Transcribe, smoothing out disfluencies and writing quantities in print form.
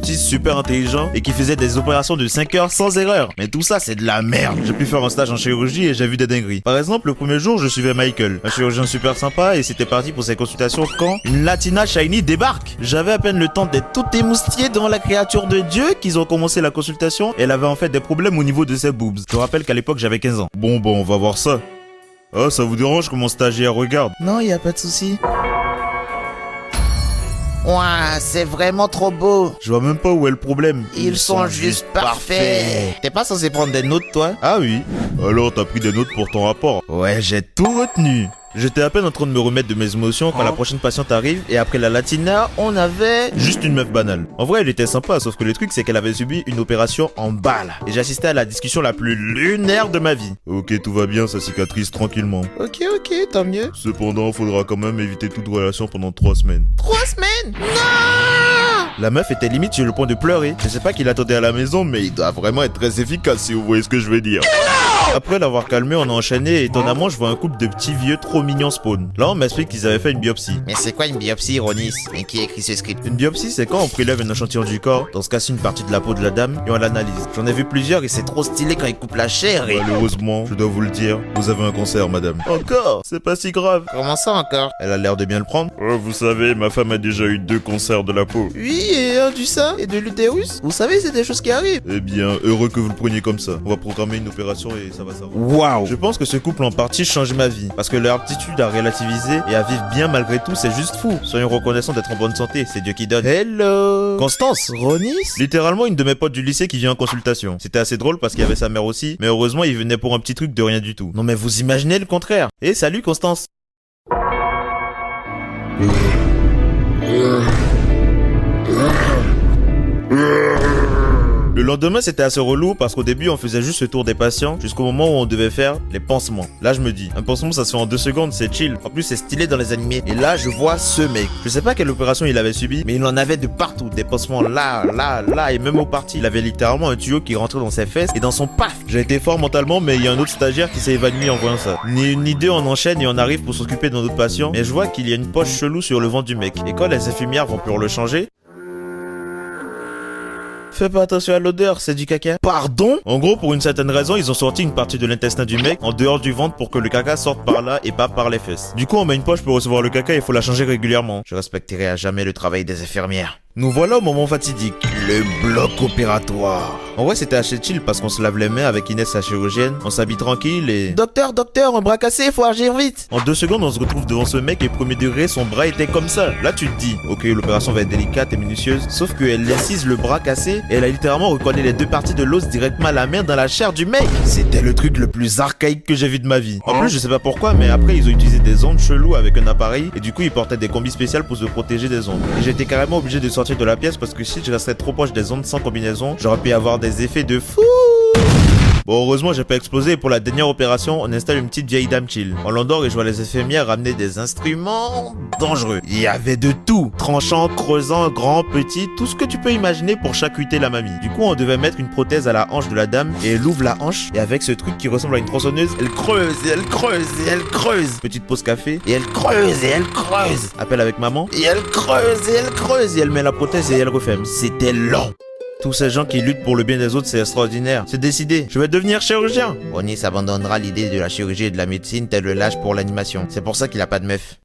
autiste super intelligent et qui faisait des opérations de 5 heures sans erreur. Mais tout ça, c'est de la merde. J'ai pu faire un stage en chirurgie et j'ai vu des dingueries. Par exemple, le premier jour, je suivais Michael, un chirurgien super sympa, et c'était parti pour ses consultations quand une Latina Shiny débarque. J'avais à peine le temps d'être tout émoustillé devant la créature de Dieu qu'ils ont commencé la consultation et elle avait en fait des problèmes au niveau de ses boobs. Je te rappelle qu'à l'époque, j'avais 15 ans. Bon, on va voir ça. Ah, ça vous dérange que mon stagiaire regarde? Non, y a pas de souci. Ouah, c'est vraiment trop beau. Je vois même pas où est le problème. Ils sont juste parfaits. T'es pas censé prendre des notes, toi? Ah oui. Alors, t'as pris des notes pour ton rapport? Ouais, j'ai tout retenu. J'étais à peine en train de me remettre de mes émotions quand la prochaine patiente arrive et après la Latina, on avait juste une meuf banale. En vrai, elle était sympa, sauf que le truc c'est qu'elle avait subi une opération en balle. Et j'assistais à la discussion la plus lunaire de ma vie. Ok, tout va bien, ça cicatrise tranquillement. Ok, tant mieux. Cependant, faudra quand même éviter toute relation pendant 3 semaines. 3 semaines? Non! La meuf était limite sur le point de pleurer. Je sais pas qui l'attendait à la maison, mais il doit vraiment être très efficace si vous voyez ce que je veux dire. Après l'avoir calmé, on a enchaîné et étonnamment, je vois un couple de petits vieux trop mignons spawn. Là, on m'explique qu'ils avaient fait une biopsie. Mais c'est quoi une biopsie, Ronis? Et qui écrit ce script? Une biopsie, c'est quand on prélève un échantillon du corps, dans ce cas-ci une partie de la peau de la dame, et on l'analyse. J'en ai vu plusieurs et c'est trop stylé quand ils coupent la chair et... Malheureusement, je dois vous le dire, vous avez un cancer, madame. Encore? C'est pas si grave. Comment ça encore? Elle a l'air de bien le prendre. Oh, vous savez, ma femme a déjà eu 2 cancers de la peau. Oui, et un du sein et de l'utérus. Vous savez, c'est des choses qui arrivent. Eh bien, heureux que vous le preniez comme ça. On va programmer une opération et ça va s'arranger. Waouh! Je pense que ce couple en partie change ma vie, parce que leur aptitude à relativiser et à vivre bien malgré tout, c'est juste fou. Soyons reconnaissants d'être en bonne santé, c'est Dieu qui donne. Hello! Constance! Ronis? Littéralement une de mes potes du lycée qui vient en consultation. C'était assez drôle parce qu'il y avait sa mère aussi, mais heureusement il venait pour un petit truc de rien du tout. Non mais vous imaginez le contraire. Eh salut Constance! Le lendemain, c'était assez relou parce qu'au début, on faisait juste le tour des patients jusqu'au moment où on devait faire les pansements. Là, je me dis, un pansement, ça se fait en 2 secondes, c'est chill. En plus, c'est stylé dans les animés. Et là, je vois ce mec. Je sais pas quelle opération il avait subi, mais il en avait de partout. Des pansements là, et même au parti. Il avait littéralement un tuyau qui rentrait dans ses fesses et dans son paf. J'ai été fort mentalement, mais il y a un autre stagiaire qui s'est évanoui en voyant ça. Ni une ni deux, on enchaîne et on arrive pour s'occuper de notre patient. Mais je vois qu'il y a une poche chelou sur le ventre du mec. Et quand les infirmières vont pour le changer, fais pas attention à l'odeur, c'est du caca. Pardon? En gros, pour une certaine raison, ils ont sorti une partie de l'intestin du mec en dehors du ventre pour que le caca sorte par là et pas par les fesses. Du coup, on met une poche pour recevoir le caca et il faut la changer régulièrement. Je respecterai à jamais le travail des infirmières. Nous voilà au moment fatidique, le bloc opératoire. En vrai, c'était assez chill parce qu'on se lave les mains avec Inès, sa chirurgienne, on s'habille tranquille et... Docteur, un bras cassé, faut agir vite. En 2 secondes, on se retrouve devant ce mec et premier degré, son bras était comme ça. Là, tu te dis, ok, l'opération va être délicate et minutieuse, sauf qu'elle incise le bras cassé et elle a littéralement recollé les 2 parties de l'os directement à la main dans la chair du mec. C'était le truc le plus archaïque que j'ai vu de ma vie. En plus, je sais pas pourquoi, mais après, ils ont utilisé des ondes cheloues avec un appareil et du coup, ils portaient des combis spéciales pour se protéger des ondes. Et j'étais carrément obligé de sortir de la pièce parce que si je restais trop proche des ondes sans combinaison, j'aurais pu avoir des effets de fou. Bon, heureusement, j'ai pas explosé et pour la dernière opération, on installe une petite vieille dame chill. On l'endort et je vois les infirmières ramener des instruments dangereux. Il y avait de tout. Tranchant, creusant, grand, petit, tout ce que tu peux imaginer pour charcuter la mamie. Du coup, on devait mettre une prothèse à la hanche de la dame et elle ouvre la hanche et avec ce truc qui ressemble à une tronçonneuse, elle creuse et elle creuse et elle creuse. Petite pause café et elle creuse et elle creuse. Appel avec maman et elle creuse et elle creuse et elle met la prothèse et elle referme. C'était lent. Tous ces gens qui luttent pour le bien des autres, c'est extraordinaire. C'est décidé, je vais devenir chirurgien. Ronis abandonnera l'idée de la chirurgie et de la médecine tel le lâche pour l'animation. C'est pour ça qu'il a pas de meuf.